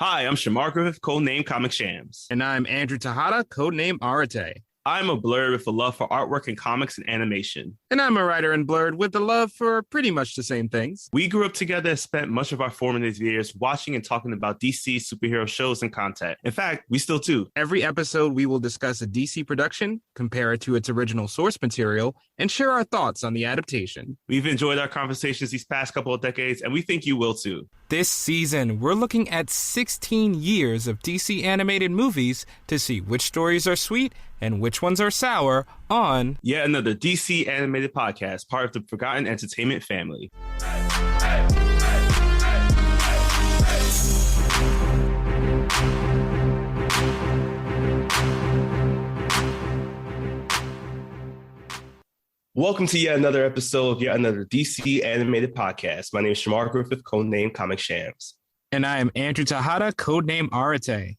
Hi, I'm Shamar Griffith, codename Comic Shams. And I'm Andrew Tejada, codename Arate. I'm a blurred with a love for artwork and comics and animation. And I'm a writer in Blurred with a love for pretty much the same things. We grew up together and spent much of our formative years watching and talking about DC superhero shows and content. In fact, we still do. Every episode, we will discuss a DC production, compare it to its original source material, and share our thoughts on the adaptation. We've enjoyed our conversations these past couple of decades, and we think you will too. This season, we're looking at 16 years of DC animated movies to see which stories are sweet and which ones are sour on yet another DC animated podcast, part of the Forgotten Entertainment family. Welcome to yet another episode of yet another DC animated podcast. My name is Shamar Griffith, codename Comic Shams. And I am Andrew Tejada, codename Arate.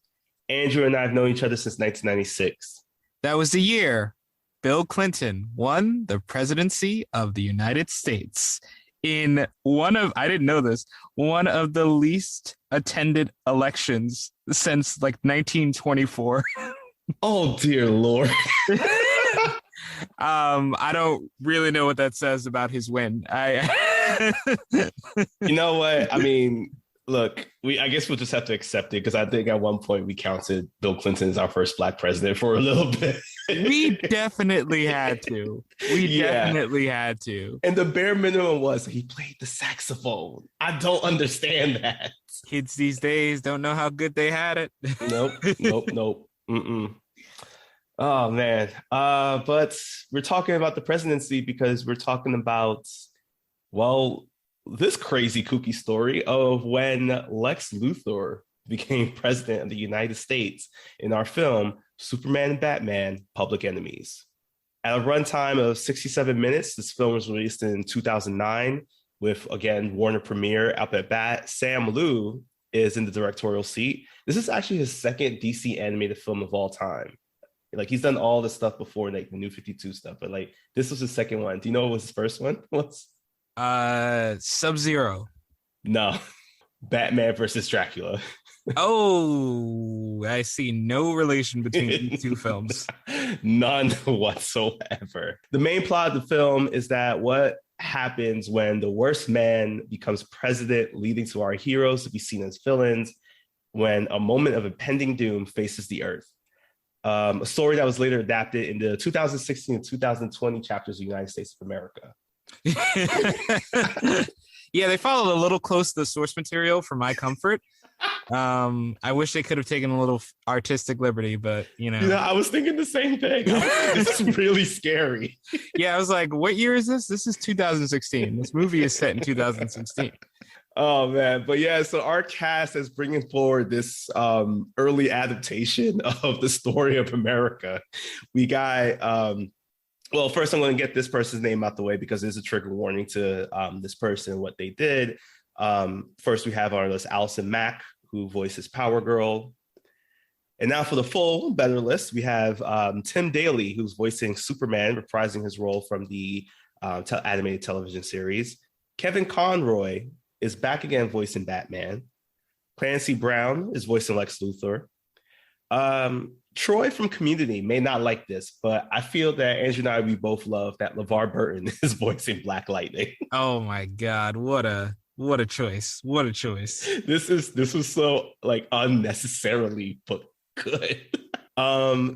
Andrew and I have known each other since 1996. That was the year Bill Clinton won the presidency of the United States in I didn't know this, one of the least attended elections since like 1924. Oh, dear Lord. I don't really know what that says about his win. You know what? I mean, look, I guess we'll just have to accept it because I think at one point we counted Bill Clinton as our first Black president for a little bit. We definitely had to. Definitely had to. And the bare minimum was he played the saxophone. I don't understand that. Kids these days don't know how good they had it. Nope. Mm-mm. Oh, man. But we're talking about the presidency because we're talking about, well, this crazy kooky story of when Lex Luthor became president of the United States in our film, Superman and Batman, Public Enemies. At a runtime of 67 minutes, this film was released in 2009 with, again, Warner Premiere up at bat. Sam Liu is in the directorial seat. This is actually his second DC animated film of all time. Like, he's done all this stuff before, like the New 52 stuff, but like this was his second one. Do you know what was his first one? Sub-Zero. No. Batman versus Dracula. Oh, I see no relation between these two films. None whatsoever. The main plot of the film is that what happens when the worst man becomes president, leading to our heroes to be seen as villains when a moment of impending doom faces the earth. A story that was later adapted in the 2016 and 2020 chapters of United States of America. Yeah, they followed a little close to the source material for my comfort. I wish they could have taken a little artistic liberty, but you know, I was thinking the same thing. This is really scary. Yeah, I was like, what year is this? This is 2016. This movie is set in 2016. Oh, man. But yeah, so our cast is bringing forward this early adaptation of the story of America. We got, well, first I'm going to get this person's name out the way because there's a trigger warning to this person, what they did. First, we have on our list Allison Mack, who voices Power Girl. And now for the full better list, we have Tim Daly, who's voicing Superman, reprising his role from the animated television series. Kevin Conroy is back again voicing Batman. Clancy Brown is voicing Lex Luthor. Troy from Community may not like this, but I feel that Andrew and I, we both love that LeVar Burton is voicing Black Lightning. Oh my God, what a choice. What a choice. This was so like unnecessarily but good.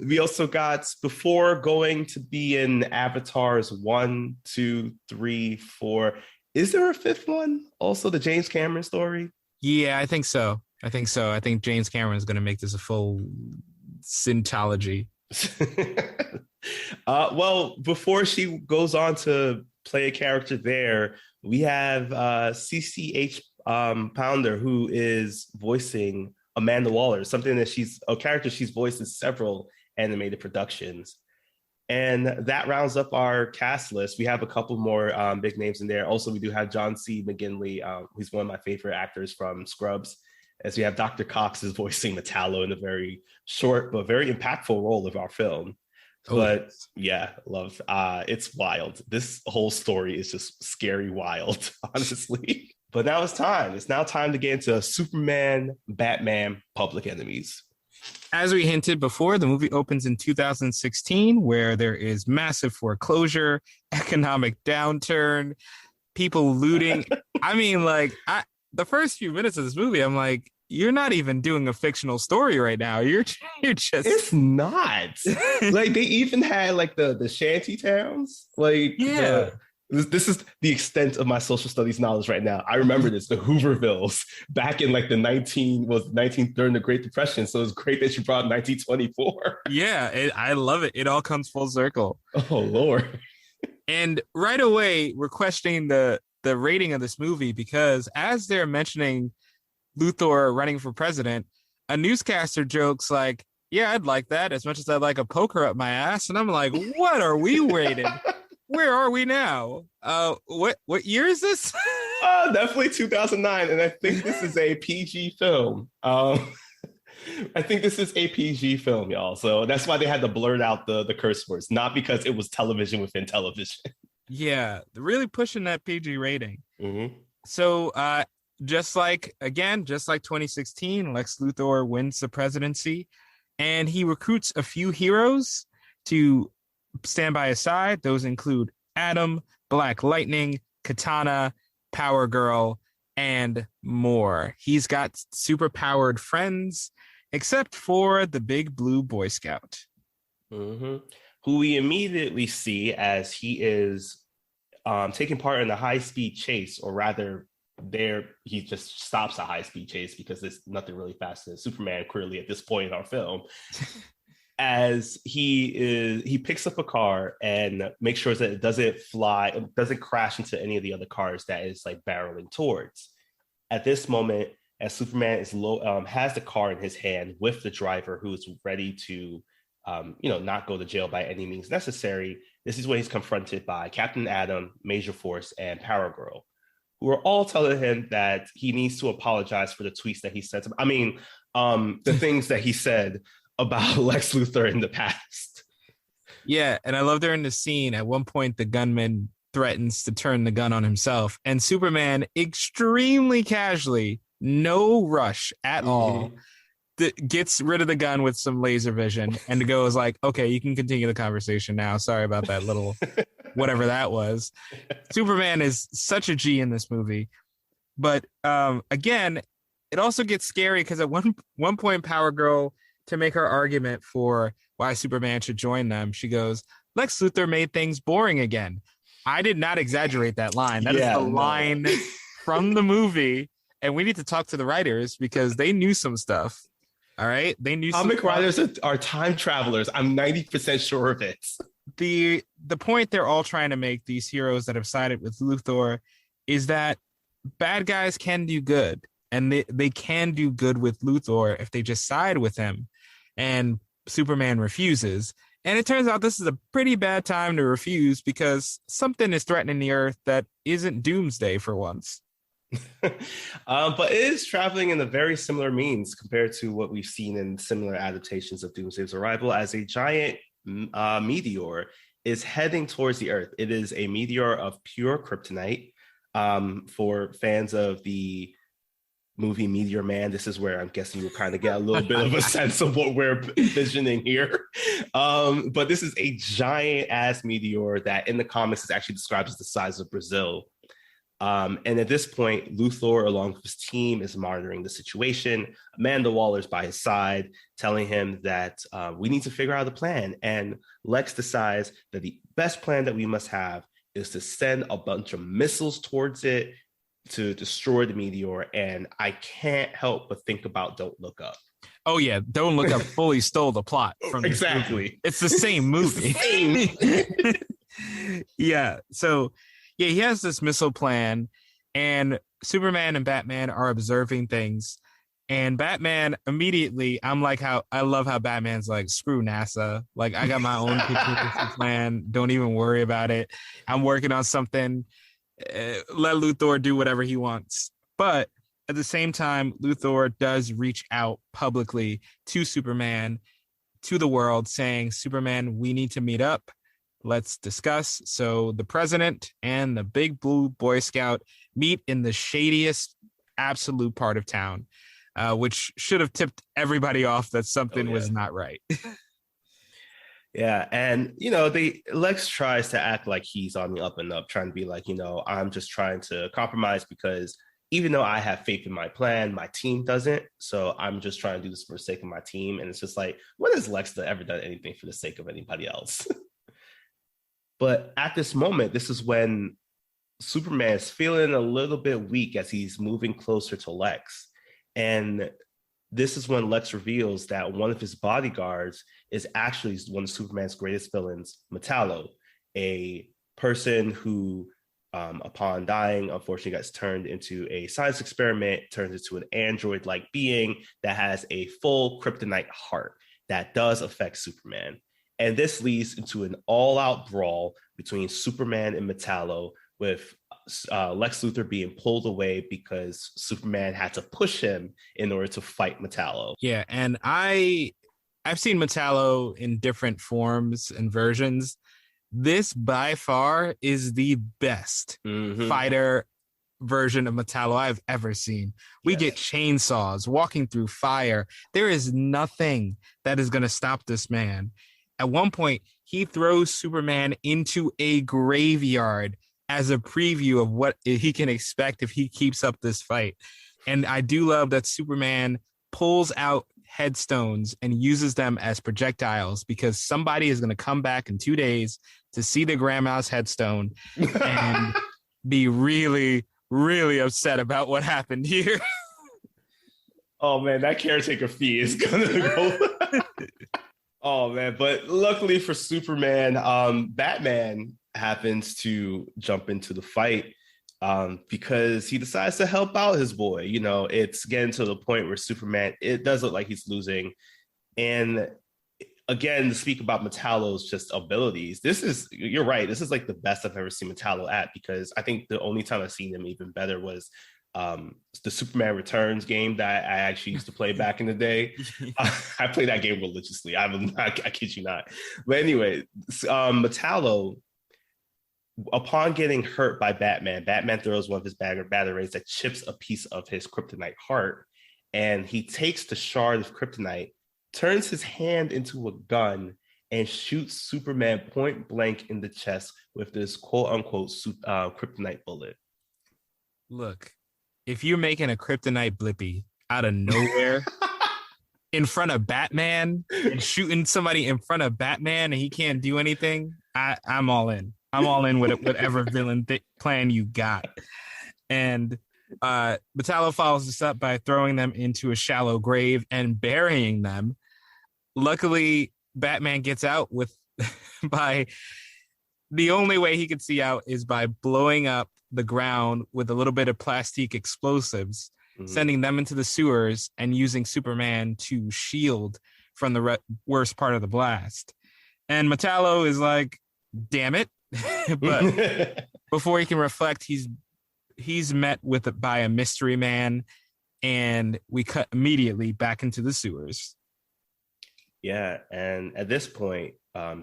We also got, before going to be in Avatars 1, 2, 3, 4. Is there a fifth one? Also the James Cameron story? Yeah, I think so. I think James Cameron is going to make this a full syntology. Well, before she goes on to play a character there, we have CCH Pounder, who is voicing Amanda Waller, something that a character she's voiced in several animated productions. And that rounds up our cast list. We have a couple more big names in there. Also, we do have John C. McGinley, who's one of my favorite actors from Scrubs, as we have Dr. Cox is voicing Metallo in a very short but very impactful role of our film. Oh. But yeah, it's wild. This whole story is just scary wild, honestly. But now it's time. It's now time to get into Superman, Batman, Public Enemies. As we hinted before, the movie opens in 2016, where there is massive foreclosure, economic downturn, people looting. I mean, the first few minutes of this movie, I'm like, you're not even doing a fictional story right now. You're just. It's not. Like they even had like the shanty towns. Like yeah. This is the extent of my social studies knowledge right now. I remember this, the Hoovervilles back in like the 19 during the Great Depression. So it's great that you brought 1924. Yeah, I love it. It all comes full circle. Oh Lord. And right away, we're questioning the rating of this movie because as they're mentioning Luthor running for president, a newscaster jokes like, yeah, I'd like that as much as I'd like a poker up my ass. And I'm like, what are we rated? Where are we now? What year is this? Definitely 2009. And I think this is a PG film. I think this is a PG film, y'all. So that's why they had to blurt out the curse words, not because it was television within television. Yeah, really pushing that PG rating. Mm-hmm. So just like 2016, Lex Luthor wins the presidency and he recruits a few heroes to stand by his side. Those include Atom, Black Lightning, Katana, Power Girl, and more. He's got super powered friends, except for the Big Blue Boy Scout. Mm-hmm. Who we immediately see as he is taking part in the high-speed chase, or rather, he just stops a high-speed chase because there's nothing really faster than Superman, clearly, at this point in our film. As he picks up a car and makes sure that it doesn't crash into any of the other cars that is like barreling towards. At this moment, as Superman is has the car in his hand with the driver who is ready to not go to jail by any means necessary, this is when he's confronted by Captain Atom, Major Force, and Power Girl, who are all telling him that he needs to apologize for the tweets that he said to him. I mean, the things that he said about Lex Luthor in the past. Yeah, and I love during the scene, at one point, the gunman threatens to turn the gun on himself, and Superman extremely casually, no rush at all, gets rid of the gun with some laser vision and goes like, okay, you can continue the conversation now. Sorry about that little whatever that was. Superman is such a G in this movie. But again, it also gets scary because at one point, Power Girl, to make her argument for why Superman should join them, she goes, Lex Luthor made things boring again. I did not exaggerate that line. That is the line from the movie. And we need to talk to the writers because they knew some stuff. All right. They knew comic writers are time travelers. I'm 90% sure of it. The point they're all trying to make, these heroes that have sided with Luthor, is that bad guys can do good. And they can do good with Luthor if they just side with him. And Superman refuses. And it turns out this is a pretty bad time to refuse because something is threatening the Earth that isn't Doomsday for once. But it is traveling in a very similar means compared to what we've seen in similar adaptations of Doomsday's arrival, as a giant meteor is heading towards the Earth. It is a meteor of pure kryptonite. For fans of the movie Meteor Man, this is where I'm guessing you'll kind of get a little bit of a sense of what we're envisioning here. But this is a giant ass meteor that in the comics is actually described as the size of Brazil. And at this point, Luthor, along with his team, is monitoring the situation. Amanda Waller's by his side, telling him that we need to figure out a plan. And Lex decides that the best plan that we must have is to send a bunch of missiles towards it to destroy the meteor. And I can't help but think about Don't Look Up. Oh yeah, Don't Look Up fully stole the plot from exactly. It's the same movie. Yeah. So yeah, he has this missile plan, and Superman and Batman are observing things. And Batman immediately, I love how Batman's like, screw NASA. Like, I got my own contingency plan. Don't even worry about it. I'm working on something. Let Luthor do whatever he wants. But at the same time, Luthor does reach out publicly to Superman, to the world, saying, Superman, we need to meet up. Let's discuss. So the president and the Big Blue Boy Scout meet in the shadiest absolute part of town, which should have tipped everybody off that something was not right. Yeah, and Lex tries to act like he's on the up and up, trying to be like, I'm just trying to compromise because even though I have faith in my plan, my team doesn't. So I'm just trying to do this for the sake of my team. And it's just like, when has Lex ever done anything for the sake of anybody else? But at this moment, this is when Superman is feeling a little bit weak as he's moving closer to Lex. And this is when Lex reveals that one of his bodyguards is actually one of Superman's greatest villains, Metallo, a person who, upon dying, unfortunately gets turned into a science experiment, turns into an android-like being that has a full kryptonite heart that does affect Superman. And this leads into an all-out brawl between Superman and Metallo, with Lex Luthor being pulled away because Superman had to push him in order to fight Metallo. Yeah, and I've seen Metallo in different forms and versions. This by far is the best fighter version of Metallo I've ever seen. We get chainsaws, walking through fire. There is nothing that is going to stop this man. At one point, he throws Superman into a graveyard as a preview of what he can expect if he keeps up this fight. And I do love that Superman pulls out headstones and uses them as projectiles because somebody is going to come back in 2 days to see the grandma's headstone and be really, really upset about what happened here. Oh man, that caretaker fee is gonna go. Oh man, but luckily for Superman, Batman happens to jump into the fight because he decides to help out his boy. It's getting to the point where Superman, it does look like he's losing. And again, to speak about Metallo's just abilities, you're right, this is like the best I've ever seen Metallo at, because I think the only time I've seen him even better was the Superman Returns game that I actually used to play back in the day. I play that game religiously. I kid you not. But anyway, Metallo, upon getting hurt by Batman throws one of his batarangs that chips a piece of his kryptonite heart, and he takes the shard of kryptonite, turns his hand into a gun, and shoots Superman point blank in the chest with this quote unquote kryptonite bullet. Look, if you're making a kryptonite blippy out of nowhere in front of Batman and shooting somebody in front of Batman and he can't do anything, I'm all in. I'm all in with whatever villain plan you got. And Metallo follows this up by throwing them into a shallow grave and burying them. Luckily, Batman gets out by the only way he could see out is by blowing up the ground with a little bit of plastic explosives, sending them into the sewers and using Superman to shield from the worst part of the blast. And Metallo is like, damn it. But before he can reflect, he's met by a mystery man, and we cut immediately back into the sewers. Yeah, and at this point,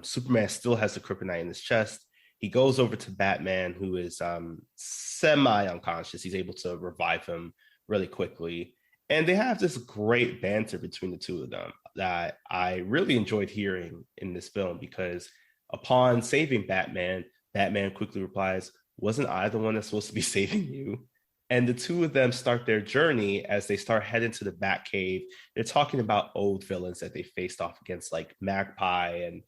Superman still has the kryptonite in his chest. He goes over to Batman, who is semi-unconscious. He's able to revive him really quickly. And they have this great banter between the two of them that I really enjoyed hearing in this film, because upon saving Batman, Batman quickly replies, "Wasn't I the one that's supposed to be saving you?" And the two of them start their journey as they start heading to the Batcave. They're talking about old villains that they faced off against, like Magpie, and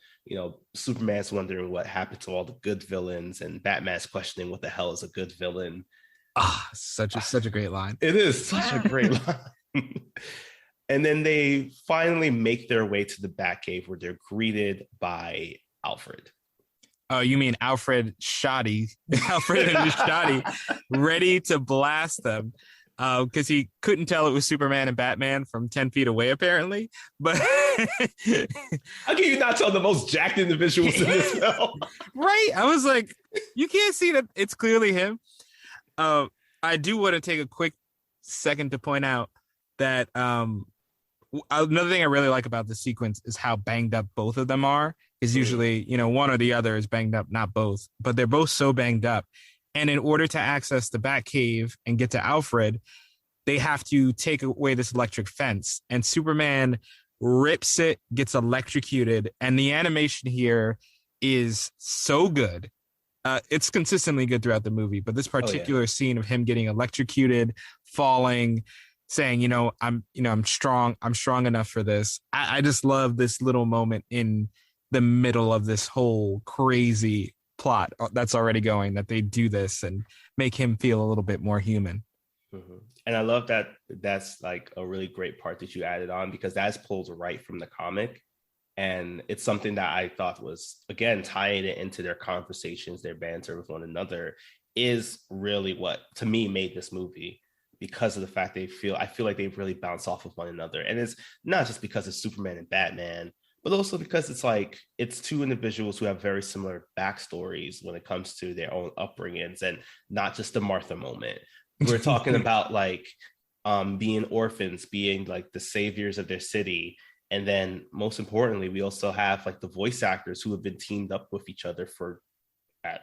Superman's wondering what happened to all the good villains, and Batman's questioning what the hell is a good villain. Such a great line. It is such a great line. And then they finally make their way to the Batcave, where they're greeted by Alfred. Oh, you mean Alfred Shoddy? Alfred and Shoddy, ready to blast them, because he couldn't tell it was Superman and Batman from 10 feet away, apparently. But how can you not tell the most jacked individuals in this film? Right? I was like, you can't see that it's clearly him. I do want to take a quick second to point out that another thing I really like about the sequence is how banged up both of them are. Is usually, one or the other is banged up, not both, but they're both so banged up. And in order to access the Batcave and get to Alfred, they have to take away this electric fence. And Superman rips it, gets electrocuted. And the animation here is so good. It's consistently good throughout the movie, but this particular scene of him getting electrocuted, falling, saying, I'm strong enough for this. I just love this little moment in the middle of this whole crazy plot that's already going, that they do this and make him feel a little bit more human. Mm-hmm. And I love that that's like a really great part that you added on, because that's pulled right from the comic. And it's something that I thought was, again, tying it into their conversations, their banter with one another, is really what, to me, made this movie, because of the fact I feel like they really bounce off of one another. And it's not just because it's Superman and Batman, but also because it's two individuals who have very similar backstories when it comes to their own upbringings, and not just the Martha moment. We're talking about being orphans, being like the saviors of their city. And then most importantly, we also have like the voice actors who have been teamed up with each other for a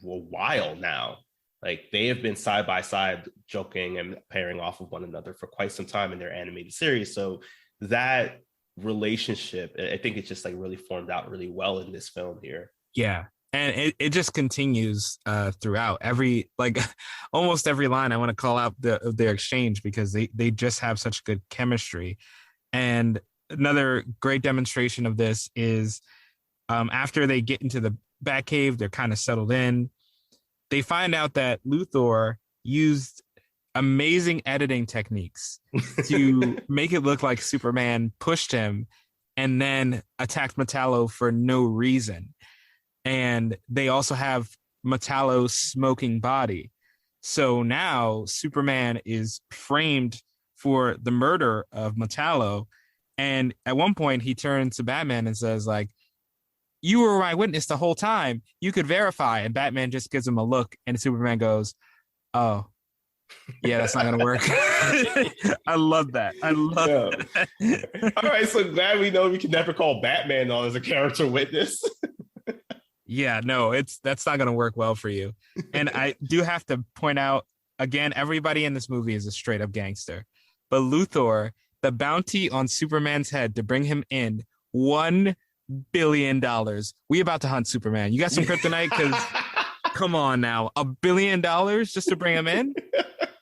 while now. Like, they have been side by side joking and pairing off of one another for quite some time in their animated series. So that relationship, I think it just like really formed out really well in this film here. Yeah. And it just continues throughout almost every line. I want to call out their exchange, because they just have such good chemistry. And another great demonstration of this is after they get into the Batcave, they're kind of settled in. They find out that Luthor used amazing editing techniques to make it look like Superman pushed him and then attacked Metallo for no reason. And they also have Metallo's smoking body. So now Superman is framed for the murder of Metallo. And at one point he turns to Batman and says, like, you were my witness the whole time. You could verify. And Batman just gives him a look, and Superman goes, oh, yeah, that's not going to work. I love that. That. All right, so glad we know we can never call Batman on as a character witness. Yeah, no, that's not going to work well for you. And I do have to point out, again, everybody in this movie is a straight up gangster. But Luthor, the bounty on Superman's head to bring him in, $1 billion. We about to hunt Superman. You got some kryptonite? Because come on now, $1 billion just to bring him in?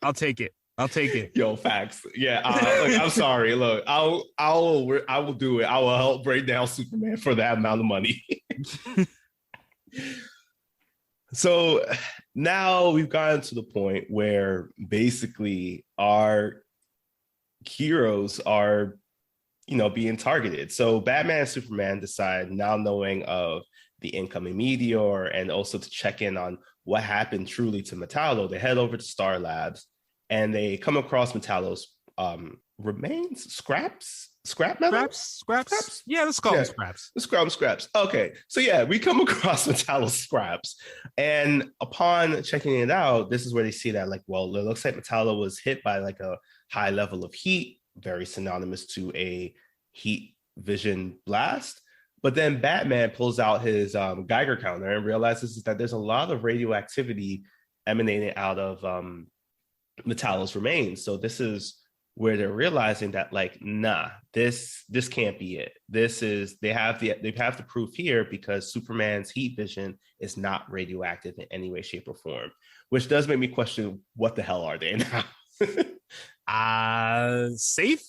I'll take it. Yo, facts. Yeah, look, I'm sorry. Look, I will do it. I will help break down Superman for that amount of money. So now we've gotten to the point where basically our heroes are, being targeted. So Batman and Superman decide, now knowing of the incoming meteor and also to check in on what happened truly to Metallo, they head over to Star Labs and they come across Metallo's remains, scrap metal? Scraps? Yeah, let's call them scraps. Scraps. Okay. So yeah, we come across Metallo's scraps. And upon checking it out, this is where they see that, like, well, it looks like Metallo was hit by like a high level of heat, very synonymous to a heat vision blast. But then Batman pulls out his Geiger counter and realizes that there's a lot of radioactivity emanating out of Metallo's remains. So this is where they're realizing that, like, nah, this can't be it. They have the proof here, because Superman's heat vision is not radioactive in any way, shape, or form, which does make me question, what the hell are they now? Safe.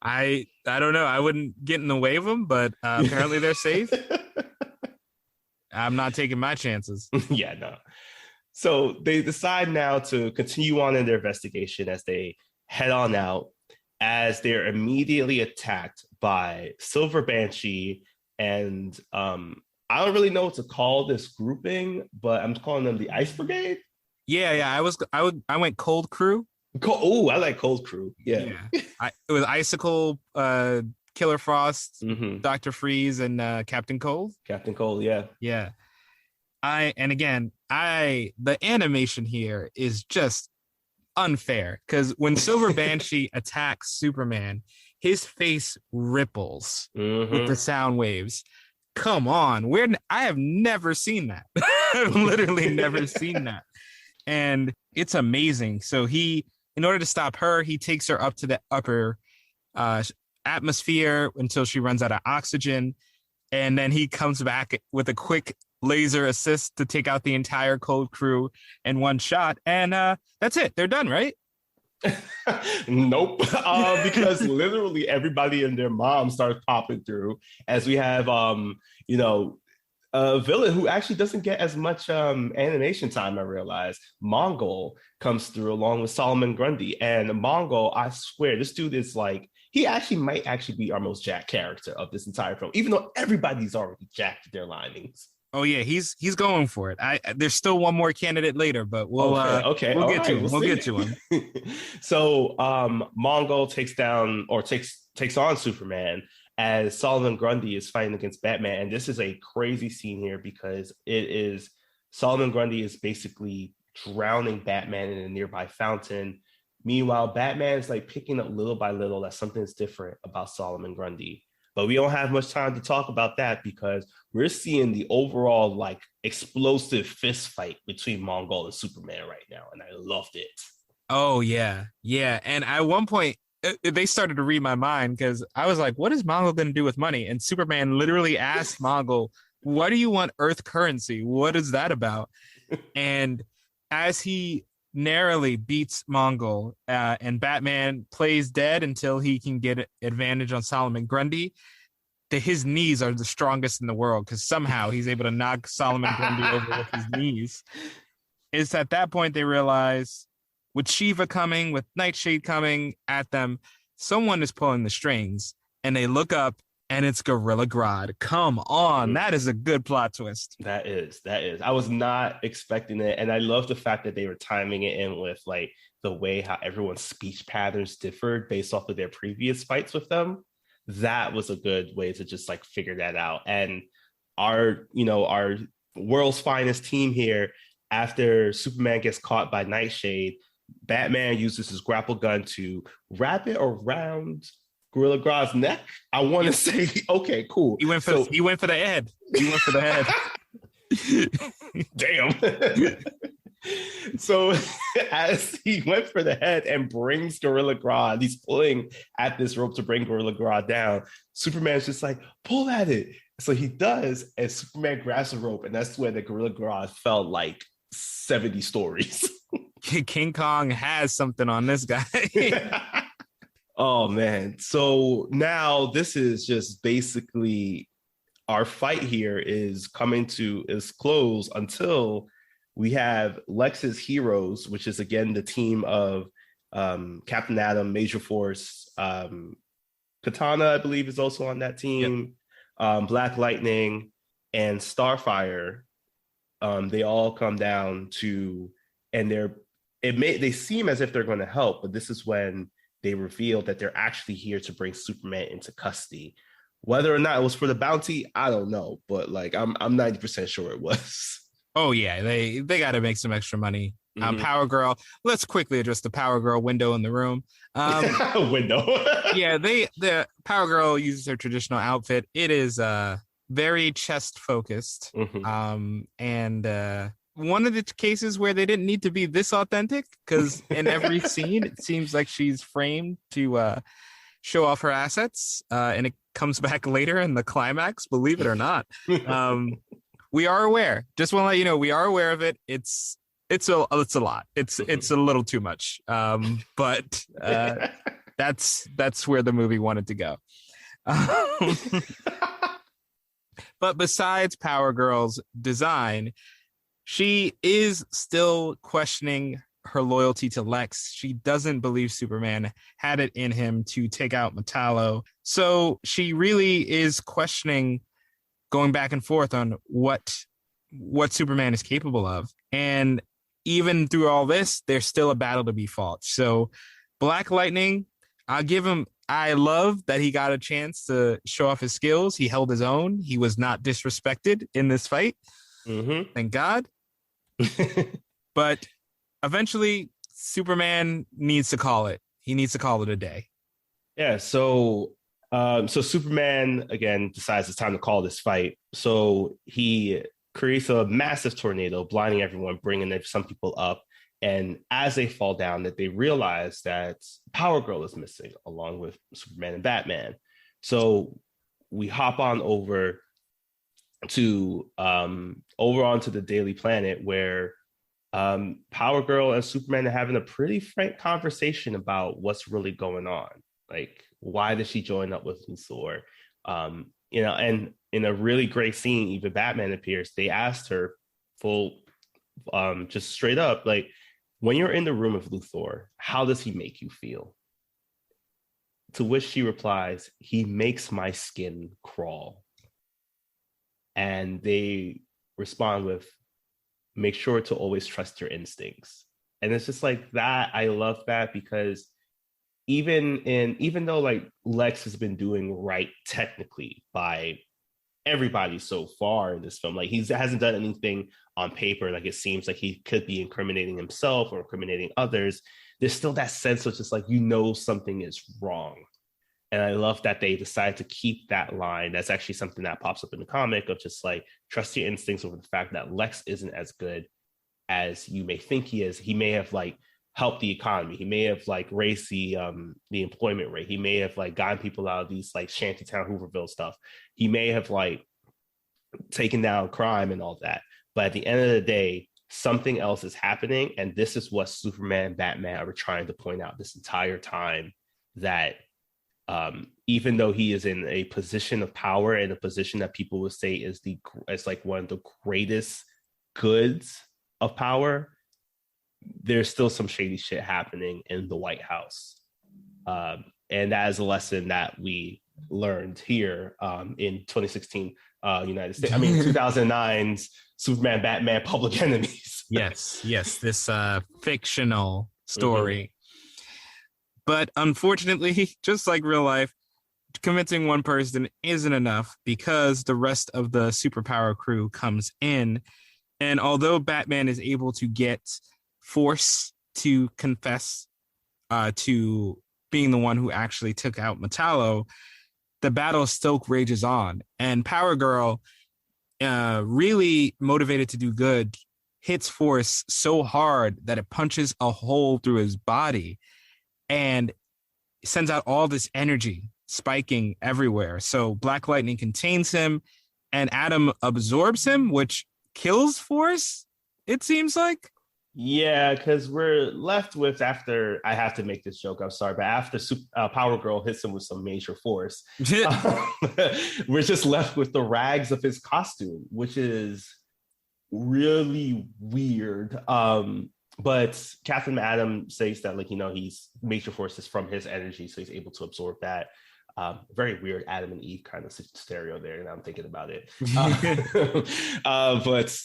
I don't know. I wouldn't get in the way of them, but apparently they're safe. I'm not taking my chances. Yeah, no. So they decide now to continue on in their investigation as they head on out, as they're immediately attacked by Silver Banshee and I don't really know what to call this grouping, but I'm calling them the Ice Brigade. Yeah. I went Cold Crew. Oh, I like Cold Crew. Yeah. It was Icicle, Killer Frost, Dr. Freeze, and Captain Cold. Captain Cold, yeah. Yeah. The animation here is just unfair, because when Silver Banshee attacks Superman, his face ripples with the sound waves. come on, I have never seen that. I've literally never seen that. And it's amazing. So in order to stop her, he takes her up to the upper atmosphere until she runs out of oxygen. And then he comes back with a quick laser assist to take out the entire cold crew in one shot. And that's it. They're done, right? Nope. Because literally everybody and their mom starts popping through as we have, a villain who actually doesn't get as much animation time, I realize. Mongol comes through along with Solomon Grundy. And Mongol, I swear, this dude is like, he actually might actually be our most jacked character of this entire film, even though everybody's already jacked their linings. Oh yeah, he's going for it. There's still one more candidate later, but we'll get to him. So Mongol takes on Superman as Solomon Grundy is fighting against Batman, and this is a crazy scene here because Solomon Grundy is basically drowning Batman in a nearby fountain. Meanwhile, Batman is like picking up little by little that something's different about Solomon Grundy. But we don't have much time to talk about that because we're seeing the overall like explosive fist fight between Mongol and Superman right now. And I loved it. Oh, yeah. Yeah. And at one point, they started to read my mind because I was like, what is Mongol going to do with money? And Superman literally asked Mongol, what do you want Earth currency? What is that about? And as he narrowly beats Mongol and Batman plays dead until he can get advantage on Solomon Grundy, his knees are the strongest in the world because somehow he's able to knock Solomon Grundy over with his knees. It's at that point they realize with Shiva coming, with Nightshade coming at them, someone is pulling the strings, and they look up and it's Gorilla Grodd. Come on, that is a good plot twist. That is. I was not expecting it, and I love the fact that they were timing it in with like the way how everyone's speech patterns differed based off of their previous fights with them. That was a good way to just like figure that out. And our world's finest team here, after Superman gets caught by Nightshade, Batman uses his grapple gun to wrap it around Gorilla Grodd's neck. I want to say, okay, cool. He went for the head. He went for the head. Damn. So as he went for the head and brings Gorilla Grodd, he's pulling at this rope to bring Gorilla Grodd down. Superman's just like, pull at it. So he does, and Superman grabs the rope, and that's where the Gorilla Grodd fell like 70 stories. King Kong has something on this guy. Oh, man. So now this is just basically our fight here is coming to its close until we have Lex's Heroes, which is, again, the team of Captain Atom, Major Force, Katana, I believe, is also on that team, Black Lightning, and Starfire. They all come down to, and they seem as if they're going to help, but this is when they reveal that they're actually here to bring Superman into custody. Whether or not it was for the bounty, I don't know, but like I'm 90% sure it was. Oh yeah, they got to make some extra money. Power Girl. Let's quickly address the Power Girl window in the room. Window. Yeah, the Power Girl uses her traditional outfit. It is very chest focused. And one of the cases where they didn't need to be this authentic, because in every scene it seems like she's framed to show off her assets, and it comes back later in the climax, believe it or not. We are aware. Just want to let you know, we are aware of it. It's a lot. It's a little too much. But that's where the movie wanted to go. But besides Power Girl's design, she is still questioning her loyalty to Lex. She doesn't believe Superman had it in him to take out Metallo. So she really is questioning, going back and forth on what Superman is capable of. And even through all this, there's still a battle to be fought. So Black Lightning, I'll give him, I love that he got a chance to show off his skills. He held his own. He was not disrespected in this fight. Thank God. But eventually, Superman needs to call it. He needs to call it a day. Yeah, so So Superman again decides it's time to call this fight. So he creates a massive tornado, blinding everyone, bringing some people up. And as they fall down, that they realize that Power Girl is missing, along with Superman and Batman. So we hop on over onto the Daily Planet, where Power Girl and Superman are having a pretty frank conversation about what's really going on. Like, why did she join up with Luthor? And in a really great scene, even Batman appears. They asked her just straight up, like, when you're in the room with Luthor, how does he make you feel? To which she replies, he makes my skin crawl. And they respond with, make sure to always trust your instincts. And it's just like that. I love that, because even though like Lex has been doing right technically by everybody so far in this film, like he hasn't done anything on paper, like it seems like he could be incriminating himself or incriminating others, there's still that sense of just like, something is wrong. And I love that they decide to keep that line. That's actually something that pops up in the comic, of just like, trust your instincts over the fact that Lex isn't as good as you may think he is. He may have like helped the economy. He may have like raised the employment rate. He may have like gotten people out of these like shantytown Hooverville stuff. He may have like taken down crime and all that. But at the end of the day, something else is happening. And this is what Superman and Batman are trying to point out this entire time, that even though he is in a position of power and a position that people would say is like one of the greatest goods of power, there's still some shady shit happening in the White House. And that is a lesson that we learned here in 2016 United States. 2009's Superman, Batman, Public Enemies. Yes, this fictional story. Mm-hmm. But unfortunately, just like real life, convincing one person isn't enough, because the rest of the superpower crew comes in. And although Batman is able to get Force to confess to being the one who actually took out Metallo, the battle still rages on. And Power Girl, really motivated to do good, hits Force so hard that it punches a hole through his body and sends out all this energy spiking everywhere. So Black Lightning contains him, and Atom absorbs him, which kills Force, it seems like. Yeah, because we're left with, after, I have to make this joke, I'm sorry, but after Power Girl hits him with some major force, we're just left with the rags of his costume, which is really weird. But Catherine Adam says that, like, he's major forces from his energy, so he's able to absorb that. Very weird Adam and Eve kind of stereo there, and I'm thinking about it. But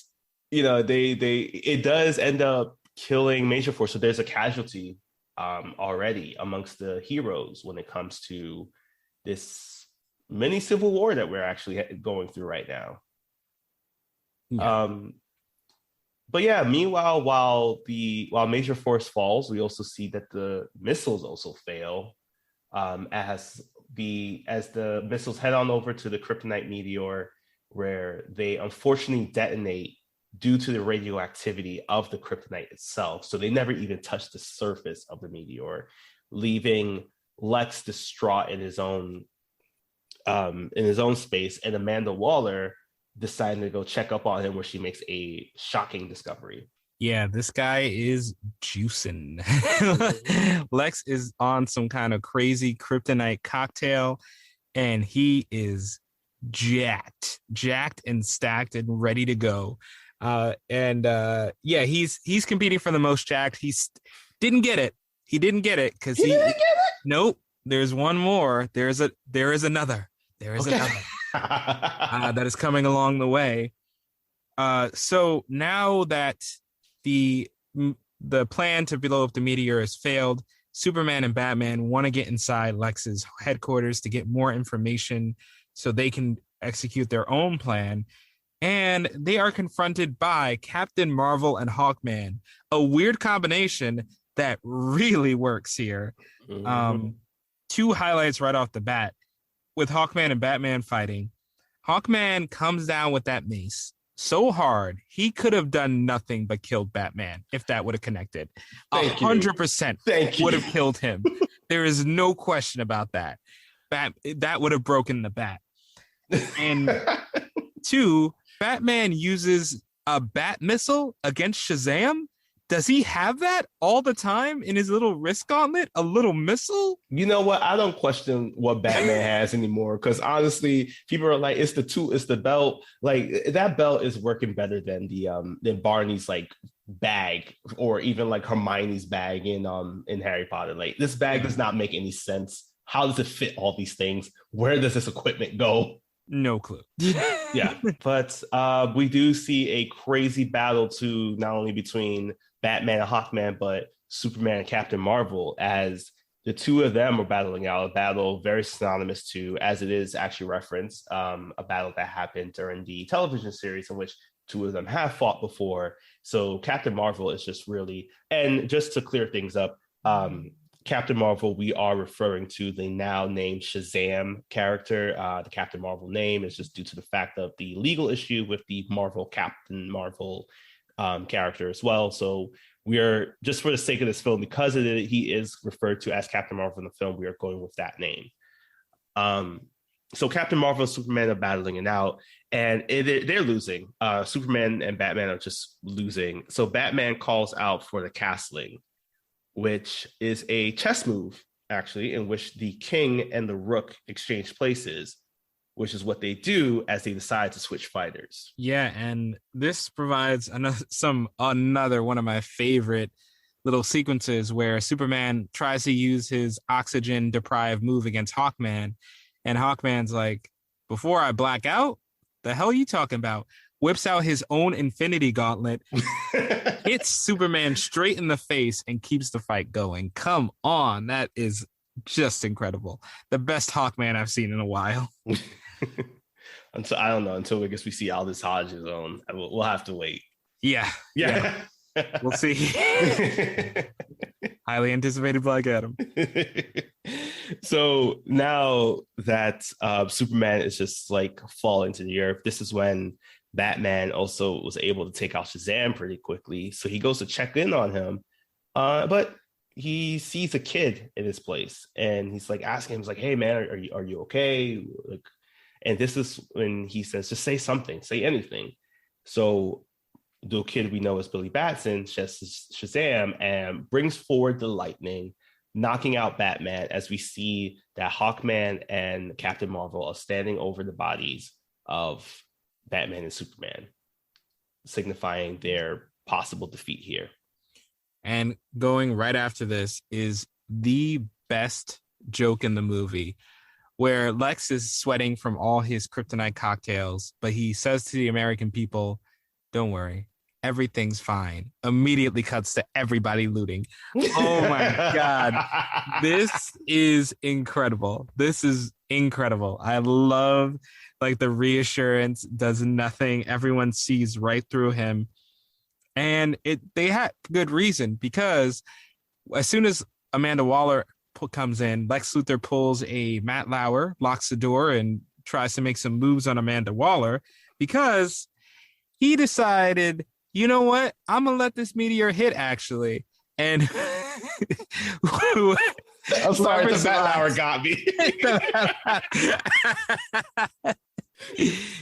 it does end up killing Major Force, so there's a casualty already amongst the heroes when it comes to this mini civil war that we're actually going through right now. Yeah. But yeah, meanwhile, while Major Force falls, we also see that the missiles also fail, as the missiles head on over to the Kryptonite meteor, where they unfortunately detonate due to the radioactivity of the Kryptonite itself. So they never even touch the surface of the meteor, leaving Lex distraught in his own space, and Amanda Waller deciding to go check up on him, where she makes a shocking discovery. Yeah, this guy is juicing. Lex is on some kind of crazy kryptonite cocktail, and he is jacked and stacked and ready to go. He's competing for the most jacked. He didn't get it because he didn't get it. Nope. There's one more. There is another. That is coming along the way. So now that the plan to blow up the meteor has failed, Superman and Batman want to get inside Lex's headquarters to get more information so they can execute their own plan. And they are confronted by Captain Marvel and Hawkman, a weird combination that really works here. Mm-hmm. Two highlights right off the bat. with Hawkman and Batman fighting, Hawkman comes down with that mace so hard he could have done nothing but killed Batman if that would have connected. 100% would have killed him. There is no question about that. That would have broken the bat. And 2, Batman uses a bat missile against Shazam. Does he have that all the time in his little wrist gauntlet? A little missile? You know what? I don't question what Batman has anymore, because honestly, people are like, it's the belt. Like, that belt is working better than than Barney's like bag, or even like Hermione's bag in Harry Potter. Like, this bag does not make any sense. How does it fit all these things? Where does this equipment go? No clue. Yeah, but we do see a crazy battle too, not only between Batman and Hawkman, but Superman and Captain Marvel, as the two of them are battling out a battle very synonymous to, as it is actually referenced, a battle that happened during the television series in which two of them have fought before. So Captain Marvel is just really, and just to clear things up, Captain Marvel, we are referring to the now named Shazam character. The Captain Marvel name is just due to the fact of the legal issue with the Marvel Captain Marvel character as well. So we are, just for the sake of this film, because he is referred to as Captain Marvel in the film, we are going with that name. So Captain Marvel and Superman are battling it out, and they're losing. Superman and Batman are just losing. So Batman calls out for the castling, which is a chess move, actually, in which the king and the rook exchange places, which is what they do as they decide to switch fighters. Yeah, and this provides another one of my favorite little sequences where Superman tries to use his oxygen-deprived move against Hawkman, and Hawkman's like, before I black out, the hell are you talking about? Whips out his own Infinity Gauntlet, hits Superman straight in the face, and keeps the fight going. Come on, that is just incredible. The best Hawkman I've seen in a while. Until, I don't know, until I guess we see Aldous Hodge's own. We'll have to wait. Yeah. We'll see. Highly anticipated Black Adam. So now that Superman is just like falling to the earth, this is when Batman also was able to take out Shazam pretty quickly. So he goes to check in on him, but he sees a kid in his place, and he's like asking him, he's like, "Hey man, are you okay?" Like, and this is when he says, "Just say something, say anything." So the kid we know is Billy Batson, Shazam, and brings forward the lightning, knocking out Batman, as we see that Hawkman and Captain Marvel are standing over the bodies of Batman and Superman, signifying their possible defeat here. And going right after this is the best joke in the movie, where Lex is sweating from all his kryptonite cocktails, but he says to the American people, "Don't worry, everything's fine." Immediately cuts to everybody looting. Oh my God. This is incredible. This is incredible. I love like the reassurance, does nothing. Everyone sees right through him. And they had good reason, because as soon as Amanda Waller comes in, Lex Luthor pulls a Matt Lauer, locks the door, and tries to make some moves on Amanda Waller, because he decided, you know what? I'm going to let this meteor hit, actually. And I'm sorry, the Matt Lauer got me.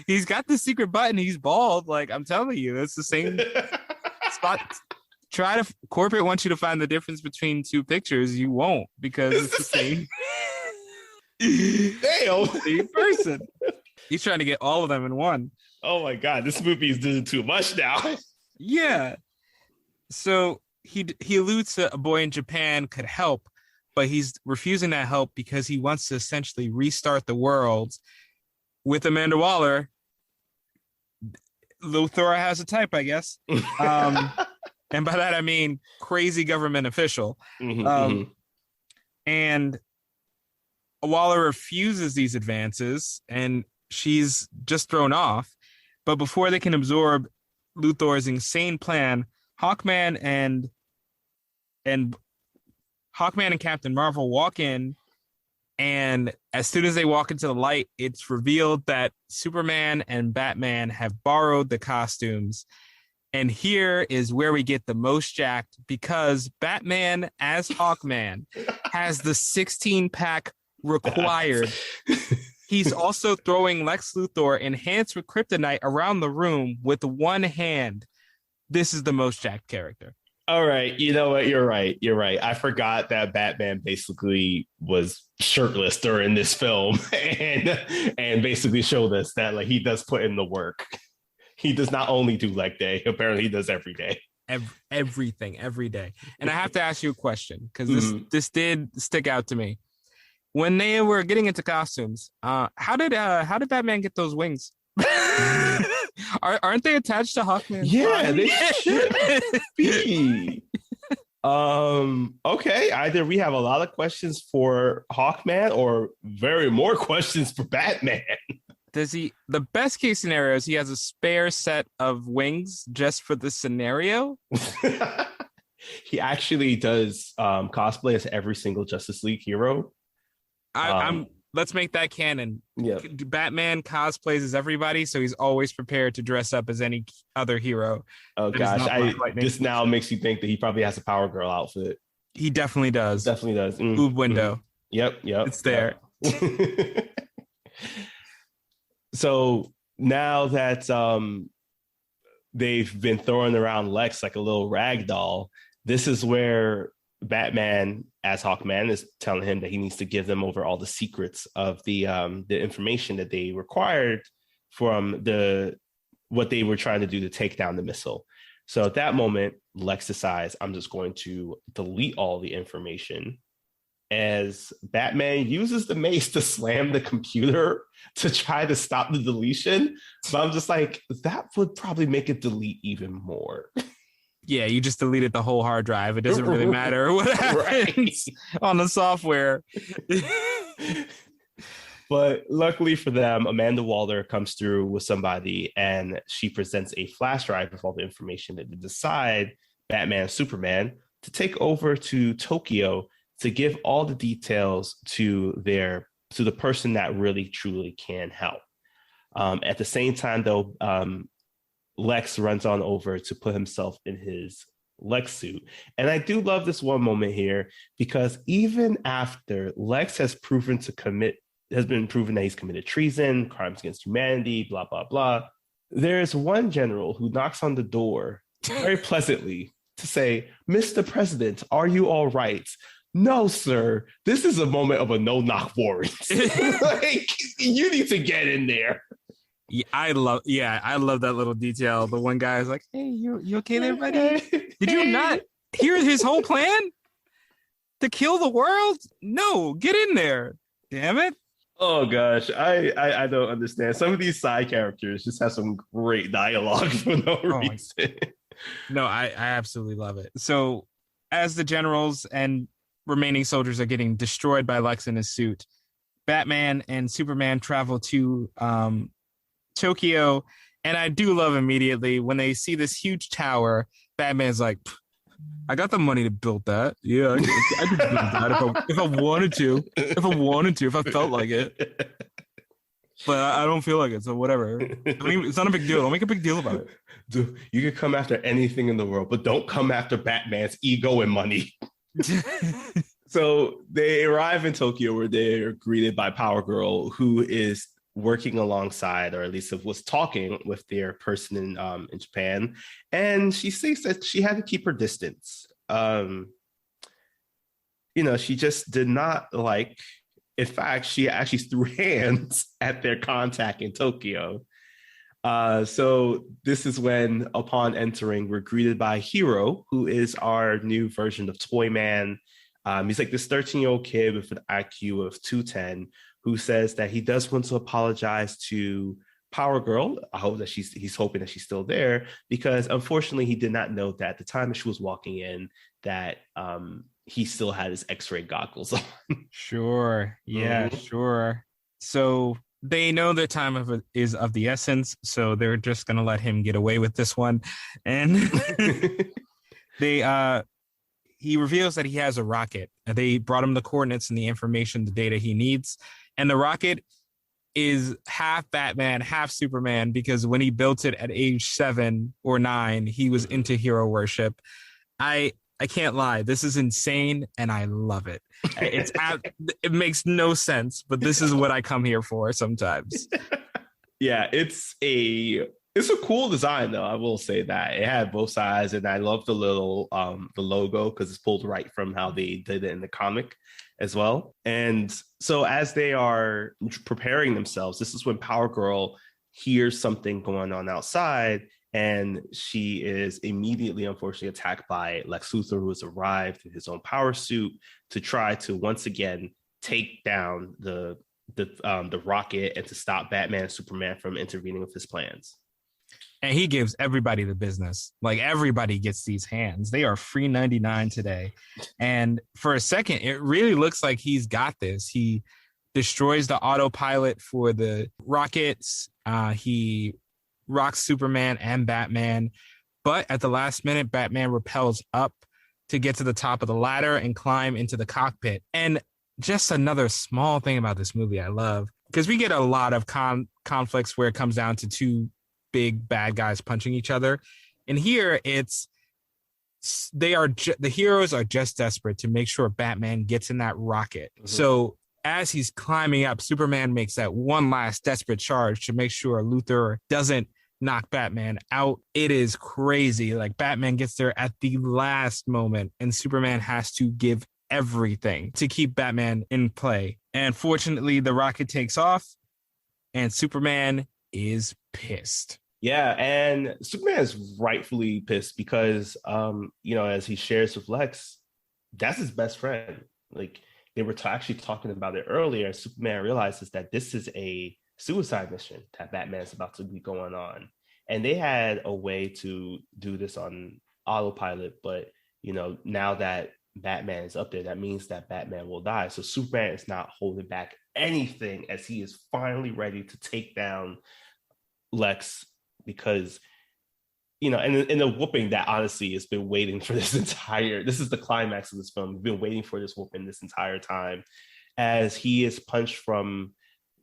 He's got the secret button. He's bald. Like, I'm telling you, it's the same spot. Corporate wants you to find the difference between two pictures. You won't, because it's the same. Damn. Same person. He's trying to get all of them in one. Oh my God, this movie is doing too much now. Yeah. So he alludes to a boy in Japan could help, but he's refusing that help because he wants to essentially restart the world. With Amanda Waller, Luthor has a type, I guess. And by that, I mean crazy government official. And Waller refuses these advances, and she's just thrown off. But before they can absorb Luthor's insane plan, Hawkman and Captain Marvel walk in And as soon as they walk into the light, it's revealed that Superman and Batman have borrowed the costumes. And here is where we get the most jacked, because Batman as Hawkman has the 16-pack required. He's also throwing Lex Luthor enhanced with kryptonite around the room with one hand. This is the most jacked character. All right. You know what? You're right. I forgot that Batman basically was shirtless during this film and basically showed us that like he does put in the work. He does not only do leg day. Apparently he does every day. Everything, every day. And I have to ask you a question, because this did stick out to me. When they were getting into costumes, how did Batman get those wings? Aren't they attached to Hawkman? Yeah, they should be. Okay, either we have a lot of questions for Hawkman or very more questions for Batman. Does he? The best case scenario is he has a spare set of wings just for the scenario. He actually does cosplay as every single Justice League hero. Let's make that canon. Yeah. Batman cosplays as everybody, so he's always prepared to dress up as any other hero. Oh gosh, this now makes you think that he probably has a Power Girl outfit. He definitely does. Boob window. Yep. It's there. Yep. So now that they've been throwing around Lex like a little rag doll, this is where Batman as Hawkman is telling him that he needs to give them over all the secrets of the information that they required from what they were trying to do to take down the missile. So at that moment, Lex decides, I'm just going to delete all the information, as Batman uses the mace to slam the computer to try to stop the deletion. But I'm just like, that would probably make it delete even more. Yeah, you just deleted the whole hard drive. It doesn't really matter what happens on the software. But luckily for them, Amanda Waller comes through with somebody and she presents a flash drive with all the information that they decide Batman and Superman to take over to Tokyo to give all the details to the person that really truly can help. At the same time, though, Lex runs on over to put himself in his Lex suit. And I do love this one moment here, because even after Lex has been proven that he's committed treason, crimes against humanity, blah, blah, blah, there's one general who knocks on the door very pleasantly to say, Mr. President, are you all right? No, sir. This is a moment of a no-knock warrant. Like, you need to get in there. Yeah, I love that little detail. The one guy is like, "Hey, you okay there, buddy? Did you not hear his whole plan to kill the world? No, get in there. Damn it." Oh gosh, I don't understand. Some of these side characters just have some great dialogue for no reason. No, I absolutely love it. So as the generals and remaining soldiers are getting destroyed by Lex in his suit, Batman and Superman travel to Tokyo, and I do love immediately when they see this huge tower. Batman's like, I got the money to build that. Yeah, I could build that if I wanted to. If I felt like it. But I don't feel like it, so whatever. It's not a big deal. Don't make a big deal about it. Dude, you can come after anything in the world, but don't come after Batman's ego and money. So they arrive in Tokyo, where they are greeted by Power Girl, who is working alongside, or at least was talking with their person in Japan, and she says that she had to keep her distance. She just did not like. In fact, she actually threw hands at their contact in Tokyo. So this is when, upon entering, we're greeted by Hero, who is our new version of Toyman. He's like this 13-year-old kid with an IQ of 210, who says that he does want to apologize to Power Girl. I hope that he's hoping that she's still there, because unfortunately he did not know that at the time that she was walking in that he still had his X-ray goggles on. Sure. Yeah, sure. So they know their time is of the essence, so they're just going to let him get away with this one. And he reveals that he has a rocket. They brought him the coordinates and the information, the data he needs. And the rocket is half Batman, half Superman, because when he built it at age 7 or 9, he was into hero worship. I can't lie. This is insane, and I love it. It makes no sense, but this is what I come here for sometimes. Yeah, it's a cool design though. I will say that it had both sides, and I love the little the logo because it's pulled right from how they did it in the comic as well. And so as they are preparing themselves, this is when Power Girl hears something going on outside, and she is immediately, unfortunately, attacked by Lex Luthor, who has arrived in his own power suit to try to once again take down the Rocket and to stop Batman and Superman from intervening with his plans. And he gives everybody the business. Like, everybody gets these hands. They are free 99 today. And for a second, it really looks like he's got this. He destroys the autopilot for the rockets. He rocks Superman and Batman. But at the last minute, Batman rappels up to get to the top of the ladder and climb into the cockpit. And just another small thing about this movie I love, because we get a lot of conflicts where it comes down to two big bad guys punching each other. And here the heroes are just desperate to make sure Batman gets in that rocket. Mm-hmm. So as he's climbing up, Superman makes that one last desperate charge to make sure Luthor doesn't knock Batman out. It is crazy. Like, Batman gets there at the last moment, and Superman has to give everything to keep Batman in play. And fortunately, the rocket takes off, and Superman is pissed. Yeah, and Superman is rightfully pissed because, as he shares with Lex, that's his best friend. Like, they were actually talking about it earlier. Superman realizes that this is a suicide mission that Batman's about to be going on. And they had a way to do this on autopilot, but, now that Batman is up there, that means that Batman will die. So Superman is not holding back anything as he is finally ready to take down Lex because, and the whooping that honestly has been waiting for this is the climax of this film. We've been waiting for this whooping this entire time as he is punched from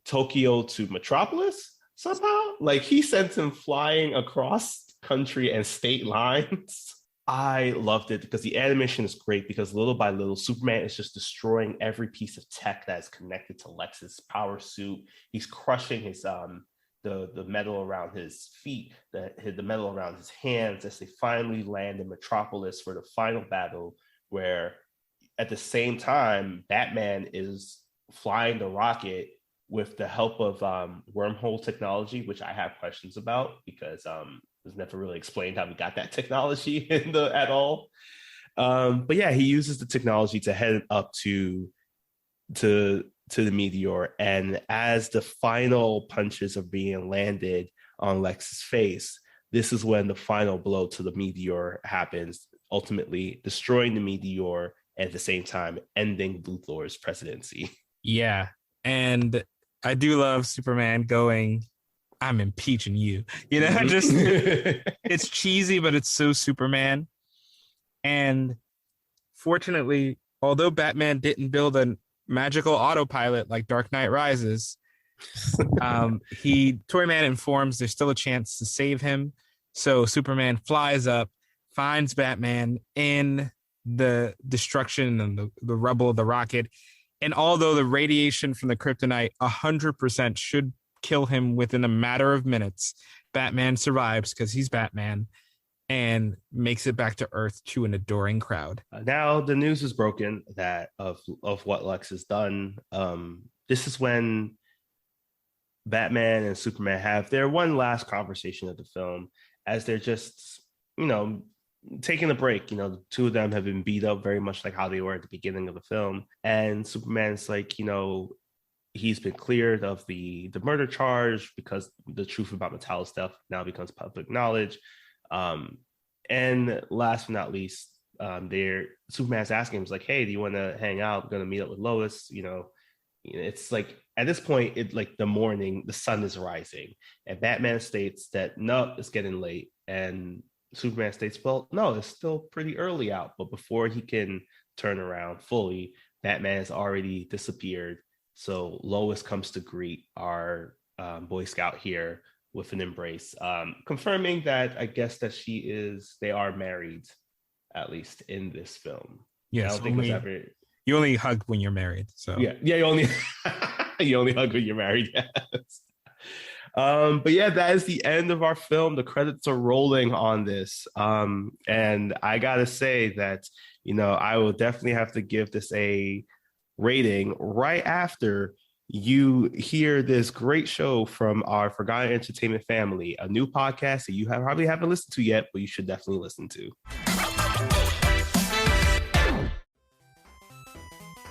Tokyo to Metropolis somehow. Like, he sent him flying across country and state lines. I loved it because the animation is great because little by little, Superman is just destroying every piece of tech that is connected to Lex's power suit. He's crushing his the metal around his feet, the metal around his hands as they finally land in Metropolis for the final battle, where at the same time, Batman is flying the rocket with the help of wormhole technology, which I have questions about because it's never really explained how we got that technology at all. But yeah, he uses the technology to head up to the meteor, and as the final punches are being landed on Lex's face, this is when the final blow to the meteor happens, ultimately destroying the meteor and at the same time ending Luthor's presidency. Yeah, and I do love Superman going, "I'm impeaching you." Just it's cheesy, but it's so Superman. And fortunately, although Batman didn't build a magical autopilot like Dark Knight Rises, Toyman informs there's still a chance to save him. So Superman flies up, finds Batman in the destruction and the rubble of the rocket. And although the radiation from the kryptonite 100% should kill him within a matter of minutes, Batman survives because he's Batman and makes it back to Earth to an adoring crowd. Now the news is broken that of what Lex has done. This is when Batman and Superman have their one last conversation of the film as they're just, taking a break. The two of them have been beat up very much like how they were at the beginning of the film. And Superman's like, he's been cleared of the murder charge because the truth about Metallo's death now becomes public knowledge. And last but not least, Superman's asking him, he's like, "Hey, do you want to hang out? We're going to meet up with Lois." It's like at this point, the morning, the sun is rising, and Batman states that no, it's getting late, and Superman states, well, no, it's still pretty early out, but before he can turn around fully, Batman has already disappeared. So Lois comes to greet our Boy Scout here with an embrace, confirming that I guess that they are married, at least in this film. I Yes, don't think it was ever. you only hug when you're married. So Yeah, you only you only hug when you're married. Yes. But yeah, that is the end of our film. The credits are rolling on this. And I gotta say that, I will definitely have to give this a rating right after you hear this great show from our Forgotten Entertainment family, a new podcast that you probably haven't listened to yet, but you should definitely listen to.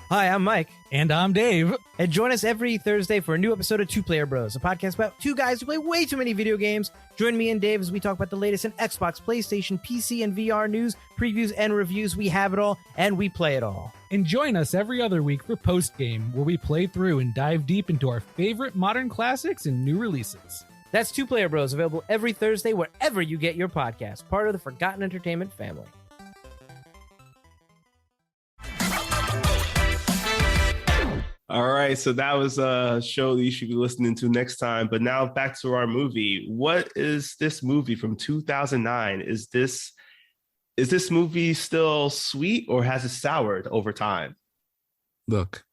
Hi, I'm Mike. And I'm Dave. And join us every Thursday for a new episode of Two Player Bros, a podcast about two guys who play way too many video games. Join me and Dave as we talk about the latest in Xbox, PlayStation, PC, and VR news, previews, and reviews. We have it all, and we play it all. And join us every other week for Post Game, where we play through and dive deep into our favorite modern classics and new releases. That's Two Player Bros, available every Thursday wherever you get your podcast, part of the Forgotten Entertainment family. All right, so that was a show that you should be listening to next time. But now back to our movie. What is this movie from 2009? Is this movie still sweet or has it soured over time? look,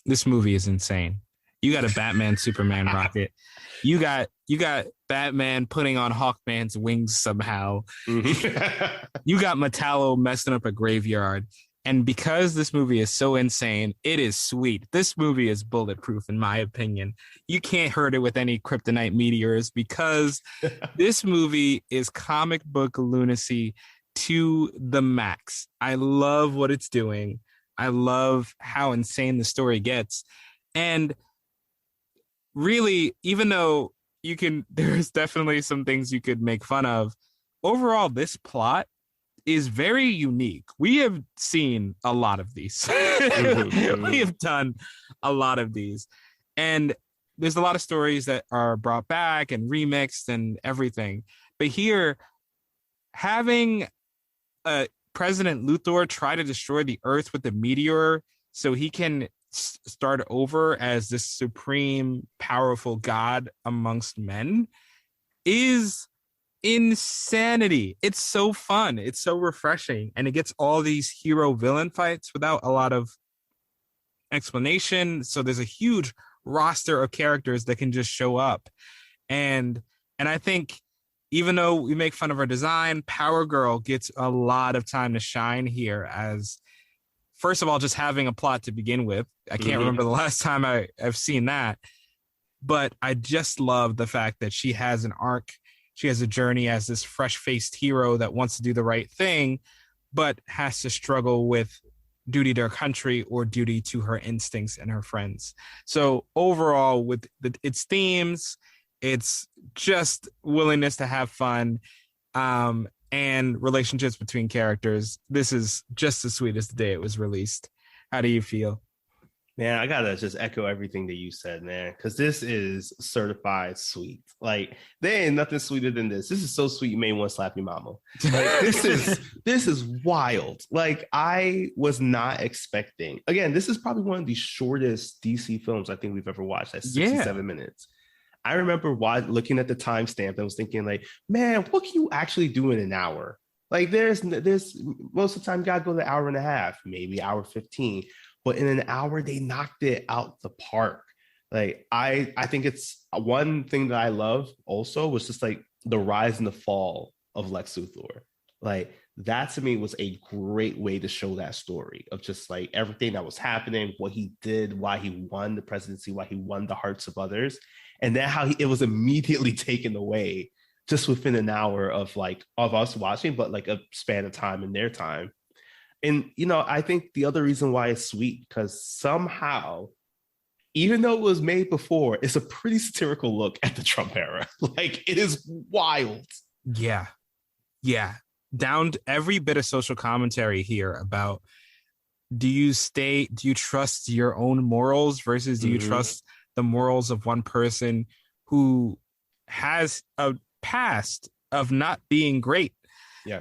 this movie is insane. You got a Batman Superman rocket. You got Batman putting on Hawkman's wings somehow. Mm-hmm. You got Metallo messing up a graveyard. And because this movie is so insane, it is sweet. This movie is bulletproof, in my opinion. You can't hurt it with any kryptonite meteors because this movie is comic book lunacy to the max. I love what it's doing. I love how insane the story gets. And really, even though there's definitely some things you could make fun of, overall, this plot is very unique. We have seen a lot of these. We have done a lot of these. And there's a lot of stories that are brought back and remixed and everything. But here, having President Luthor try to destroy the Earth with a meteor so he can start over as this supreme, powerful god amongst men is insanity. It's so fun. It's so refreshing. And it gets all these hero villain fights without a lot of explanation. So there's a huge roster of characters that can just show up. And I think even though we make fun of our design, Power Girl gets a lot of time to shine here as, first of all, just having a plot to begin with. I can't remember the last time I've seen that. But I just love the fact that she has an arc. She has a journey as this fresh-faced hero that wants to do the right thing, but has to struggle with duty to her country or duty to her instincts and her friends. So overall, with its themes, it's just willingness to have fun and relationships between characters. This is just as sweet as the day it was released. How do you feel? Man, I gotta just echo everything that you said, man, because this is certified sweet. Like, there ain't nothing sweeter than this. This is so sweet, you may want to slap your mama. Like, this is wild. Like, I was not expecting. Again, this is probably one of the shortest DC films I think we've ever watched. That's 67 minutes. I remember looking at the timestamp and was thinking, like, man, what can you actually do in an hour? Like, there's most of the time you gotta go to an hour and a half, maybe hour 15. But in an hour, they knocked it out the park. Like, I think it's one thing that I love also was just like the rise and the fall of Lex Luthor. Like, that to me was a great way to show that story of just like everything that was happening, what he did, why he won the presidency, why he won the hearts of others, and then how it was immediately taken away just within an hour of us watching, but like a span of time in their time. And, I think the other reason why it's sweet, because somehow, even though it was made before, it's a pretty satirical look at the Trump era. Like, it is wild. Yeah. Down to every bit of social commentary here about do you trust your own morals versus do you trust the morals of one person who has a past of not being great? Yeah.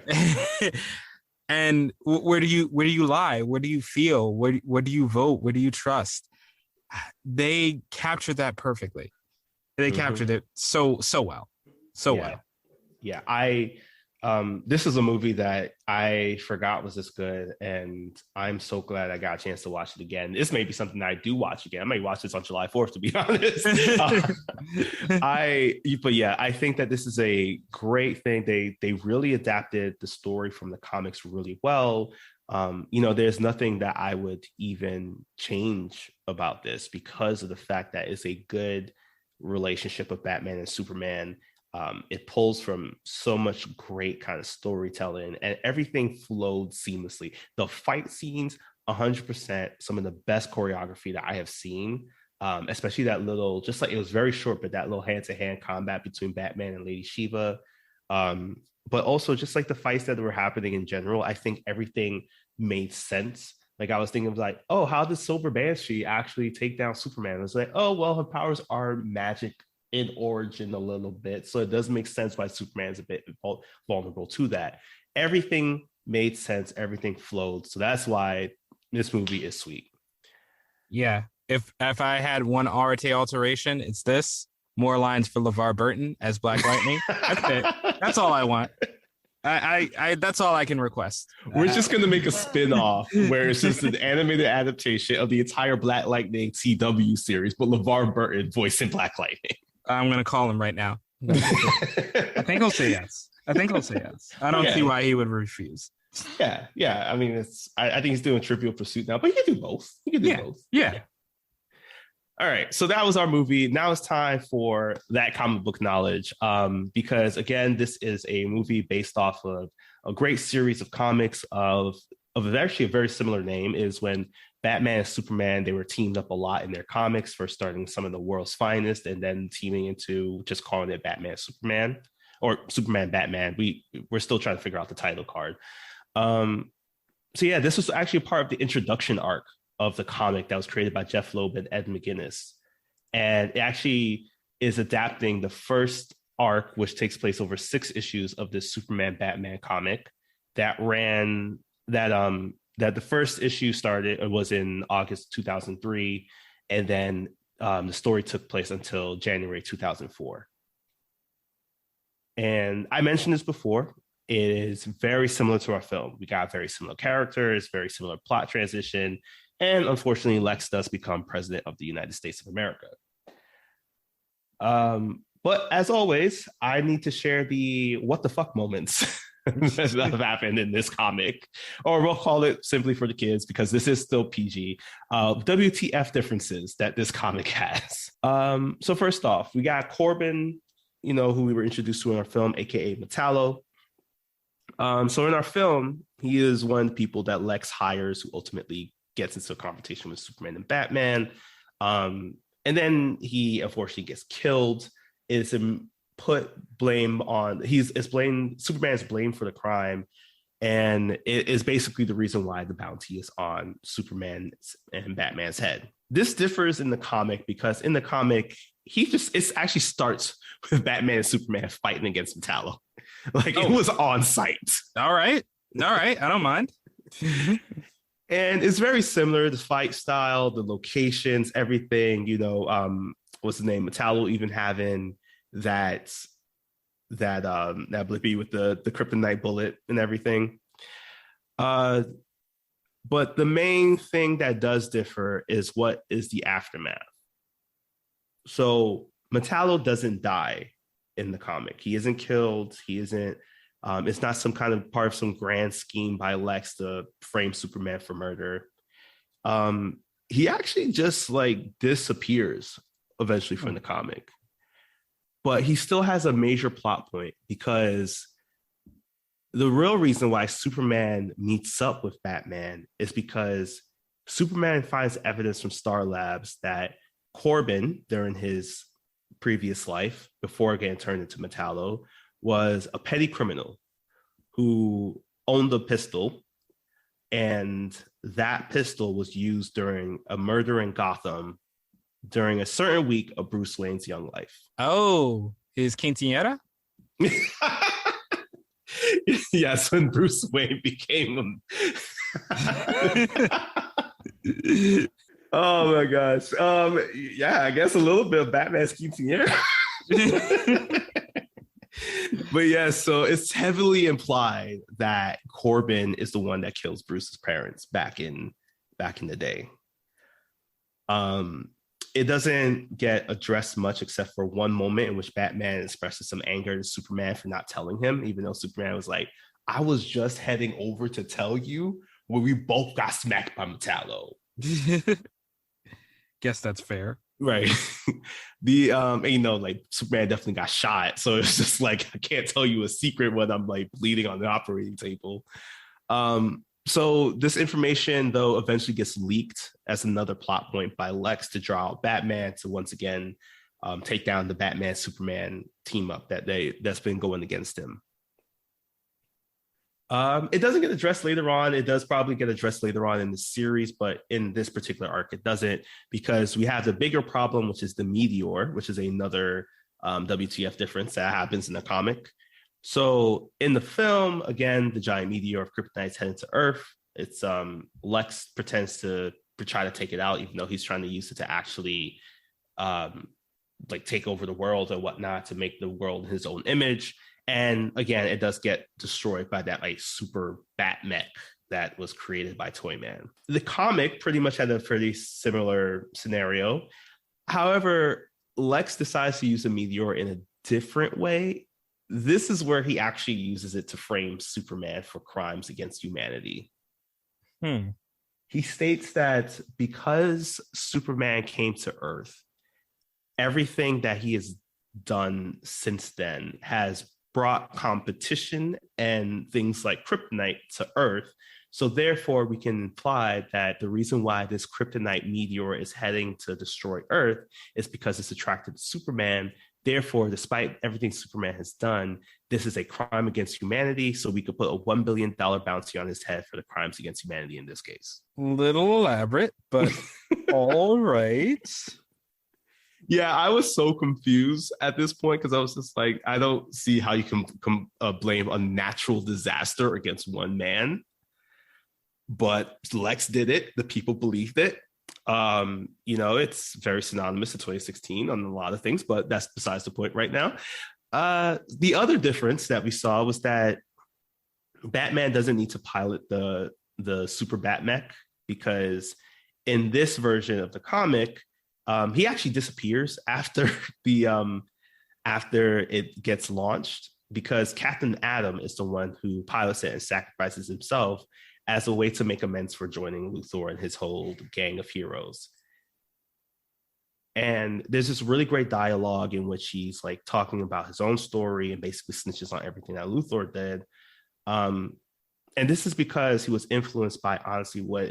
And where do you lie? Where do you feel? Where do you vote? Where do you trust? They captured that perfectly. They captured it so well. Well. Yeah. This is a movie that I forgot was this good, and I'm so glad I got a chance to watch it again. This may be something that I do watch again. I might watch this on July 4th, to be honest. I think that this is a great thing. They really adapted the story from the comics really well. There's nothing that I would even change about this because of the fact that it's a good relationship of Batman and Superman. It pulls from so much great kind of storytelling, and everything flowed seamlessly. The fight scenes, 100%, some of the best choreography that I have seen, especially that little, just like it was very short, but that little hand-to-hand combat between Batman and Lady Shiva. But also just like the fights that were happening in general, I think everything made sense. Like I was thinking of like, oh, how did Silver Banshee actually take down Superman? It's like, oh, well, her powers are magic in origin a little bit. So it does make sense why Superman's a bit vulnerable to that. Everything made sense. Everything flowed. So that's why this movie is sweet. Yeah. If I had one Arate alteration, it's this. More lines for LeVar Burton as Black Lightning. That's it. That's all I want. I that's all I can request. We're just gonna make a spin-off where it's just an animated adaptation of the entire Black Lightning CW series, but LeVar Burton voicing Black Lightning. I'm gonna call him right now. I think he'll say yes. I don't see why he would refuse. Yeah. I mean, I think he's doing Trivial Pursuit now, but he can do both. Both. Yeah. All right, so that was our movie. Now it's time for that comic book knowledge, because again, this is a movie based off of a great series of comics of actually a very similar name. Is when Batman and Superman, they were teamed up a lot in their comics, first starting some of the world's finest, and then teaming into just calling it Batman Superman or Superman Batman. We're still trying to figure out the title card. So yeah, this was actually a part of the introduction arc of the comic that was created by Jeff Loeb and Ed McGuinness. And it actually is adapting the first arc, which takes place over 6 issues of this Superman Batman comic that the first issue was in August 2003. And then the story took place until January 2004. And I mentioned this before. It is very similar to our film. We got very similar characters, very similar plot transition. And unfortunately, Lex does become president of the United States of America. But as always, I need to share the what the fuck moments that have happened in this comic, or we'll call it simply for the kids because this is still PG. WTF differences that this comic has. So first off, we got Corbin, who we were introduced to in our film, aka Metallo. So in our film, he is one of the people that Lex hires who ultimately gets into a confrontation with Superman and Batman. And then he unfortunately gets killed. Superman's blamed for the crime. And it is basically the reason why the bounty is on Superman and Batman's head. This differs in the comic because in the comic, it actually starts with Batman and Superman fighting against Metallo. It was on site. All right. I don't mind. And it's very similar, the fight style, the locations, everything, what's the name? Metallo even having that Blippy with the kryptonite bullet and everything. But the main thing that does differ is what is the aftermath. So Metallo doesn't die in the comic. He isn't killed. He isn't. It's not some kind of part of some grand scheme by Lex to frame Superman for murder. He actually just disappears eventually from the comic. But he still has a major plot point because the real reason why Superman meets up with Batman is because Superman finds evidence from Star Labs that Corbin, during his previous life, before getting turned into Metallo, was a petty criminal who owned a pistol, and that pistol was used during a murder in Gotham during a certain week of Bruce Wayne's young life. Oh, his quinceañera? Yes, when Bruce Wayne became Oh my gosh. Yeah, I guess a little bit of Batman's quinceanera. But yeah, so it's heavily implied that Corbin is the one that kills Bruce's parents back in the day. It doesn't get addressed much except for one moment in which Batman expresses some anger to Superman for not telling him, even though Superman was like, I was just heading over to tell you when we both got smacked by Metallo. Guess that's fair. Right. The like Superman definitely got shot. So it's just like, I can't tell you a secret when I'm like bleeding on the operating table. So this information, though, eventually gets leaked as another plot point by Lex to draw out Batman to once again take down the Batman-Superman team up that's been going against him. It doesn't get addressed later on. It does probably get addressed later on in the series, but in this particular arc, it doesn't, because we have the bigger problem, which is the meteor, which is another WTF difference that happens in the comic. So in the film, again, the giant meteor of Kryptonite is headed to Earth. It's Lex pretends to try to take it out, even though he's trying to use it to actually like take over the world and whatnot, to make the world his own image. And again, it does get destroyed by that like super bat mech that was created by Toyman. The comic pretty much had a pretty similar scenario. However, Lex decides to use a meteor in a different way. This is where he actually uses it to frame Superman for crimes against humanity. He states that because Superman came to Earth, everything that he has done since then has brought competition and things like kryptonite to Earth. So therefore, we can imply that the reason why this kryptonite meteor is heading to destroy Earth is because it's attracted to Superman. Therefore, despite everything Superman has done, this is a crime against humanity. So we could put a $1 billion bounty on his head for the crimes against humanity in this case. Little elaborate, but all right. Yeah, I was so confused at this point because I was just like, I don't see how you can blame a natural disaster against one man. But Lex did it. The people believed it. It's very synonymous to 2016 on a lot of things, but that's besides the point right now. The other difference that we saw was that Batman doesn't need to pilot the super Batmech, because in this version of the comic, he actually disappears after after it gets launched, because Captain Atom is the one who pilots it and sacrifices himself as a way to make amends for joining Luthor and his whole gang of heroes. And there's this really great dialogue in which he's like talking about his own story and basically snitches on everything that Luthor did. And this is because he was influenced by, honestly, what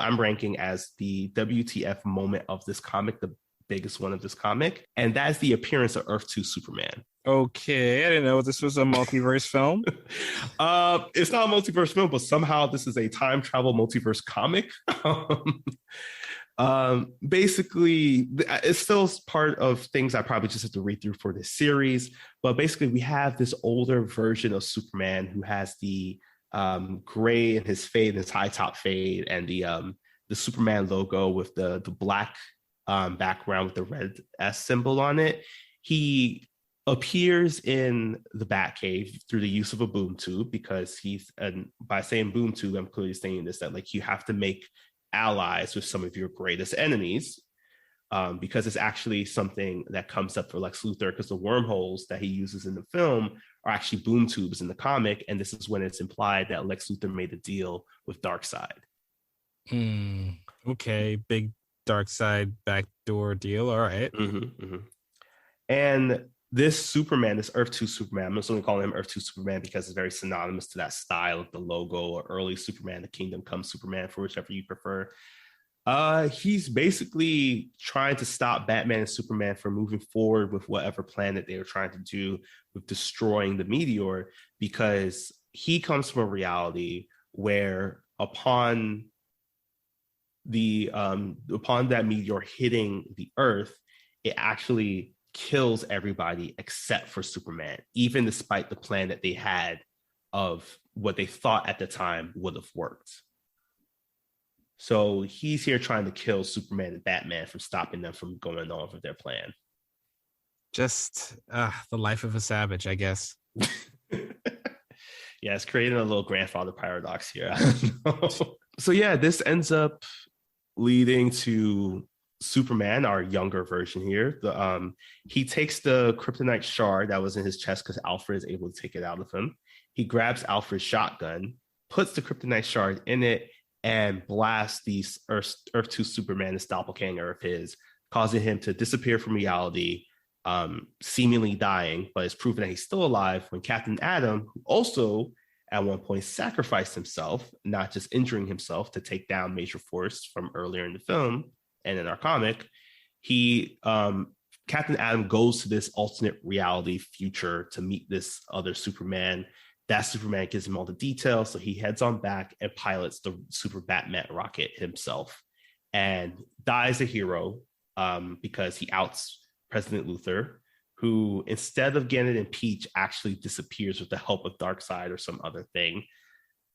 I'm ranking as the WTF moment of this comic, the biggest one of this comic. And that's the appearance of Earth 2 Superman. Okay, I didn't know this was a multiverse film. It's not a multiverse film, but somehow this is a time travel multiverse comic. Basically, it's still part of things I probably just have to read through for this series. But basically, we have this older version of Superman who has the gray in his fade, his high top fade, and the Superman logo with the black background with the red S symbol on it. He appears in the Batcave through the use of a boom tube, because and by saying boom tube, I'm clearly saying this, that like you have to make allies with some of your greatest enemies, because it's actually something that comes up for Lex Luthor, because the wormholes that he uses in the film are actually boom tubes in the comic, and this is when it's implied that Lex Luthor made a deal with Darkseid. Okay, big Darkseid backdoor deal. All right. And this Superman, this Earth 2 Superman, I'm just going to call him Earth 2 Superman because it's very synonymous to that style of the logo, or early Superman, the Kingdom Come Superman, for whichever you prefer. He's basically trying to stop Batman and Superman from moving forward with whatever plan that they were trying to do with destroying the meteor, because he comes from a reality where upon that meteor hitting the Earth, it actually kills everybody except for Superman, even despite the plan that they had of what they thought at the time would have worked. So he's here trying to kill Superman and Batman from stopping them from going on with their plan. Just the life of a savage, I guess. Yeah, it's creating a little grandfather paradox here. I don't know. So yeah, this ends up leading to Superman, our younger version here. He takes the kryptonite shard that was in his chest because Alfred is able to take it out of him. He grabs Alfred's shotgun, puts the kryptonite shard in it, and blasts the Earth 2 Superman, this doppelganger of his, causing him to disappear from reality, seemingly dying, but it's proven that he's still alive when Captain Atom, who also at one point sacrificed himself, not just injuring himself to take down Major Force from earlier in the film and in our comic, Captain Atom goes to this alternate reality future to meet this other Superman. That Superman gives him all the details, so he heads on back and pilots the Super Batman rocket himself and dies a hero because he outs President Luthor, who, instead of getting impeached, actually disappears with the help of Darkseid or some other thing.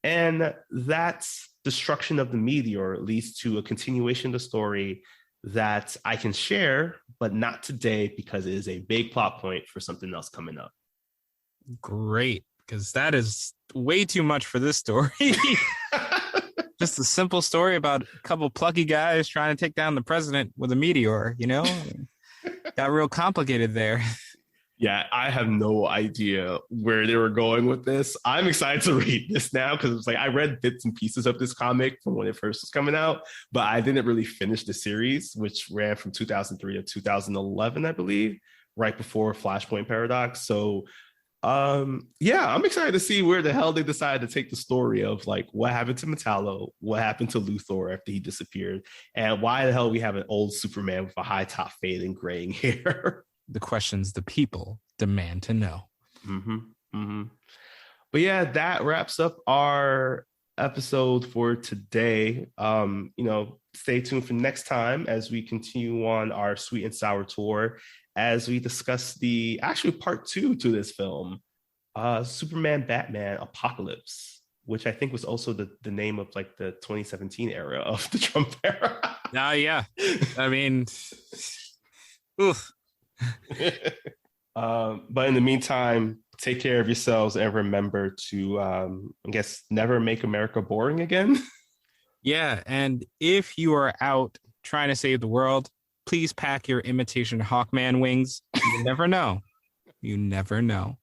And that destruction of the meteor leads to a continuation of the story that I can share, but not today because it is a big plot point for something else coming up. Great, because that is way too much for this story. Just a simple story about a couple plucky guys trying to take down the president with a meteor, you know? Got real complicated there. Yeah, I have no idea where they were going with this. I'm excited to read this now because it's like I read bits and pieces of this comic from when it first was coming out, but I didn't really finish the series, which ran from 2003 to 2011, I believe, right before Flashpoint Paradox. So yeah, I'm excited to see where the hell they decided to take the story of like what happened to Metallo, what happened to Luthor after he disappeared, and why the hell we have an old Superman with a high top fade and graying hair. The questions the people demand to know. But yeah, that wraps up our episode for today. Stay tuned for next time as we continue on our sweet and sour tour as we discuss the actual part 2 to this film, Superman Batman Apocalypse, which I think was also the name of like the 2017 era of the Trump era. Yeah. I mean, oof. But in the meantime, take care of yourselves and remember to, I guess, never make America boring again. Yeah, and if you are out trying to save the world, please pack your imitation Hawkman wings. You never know. You never know.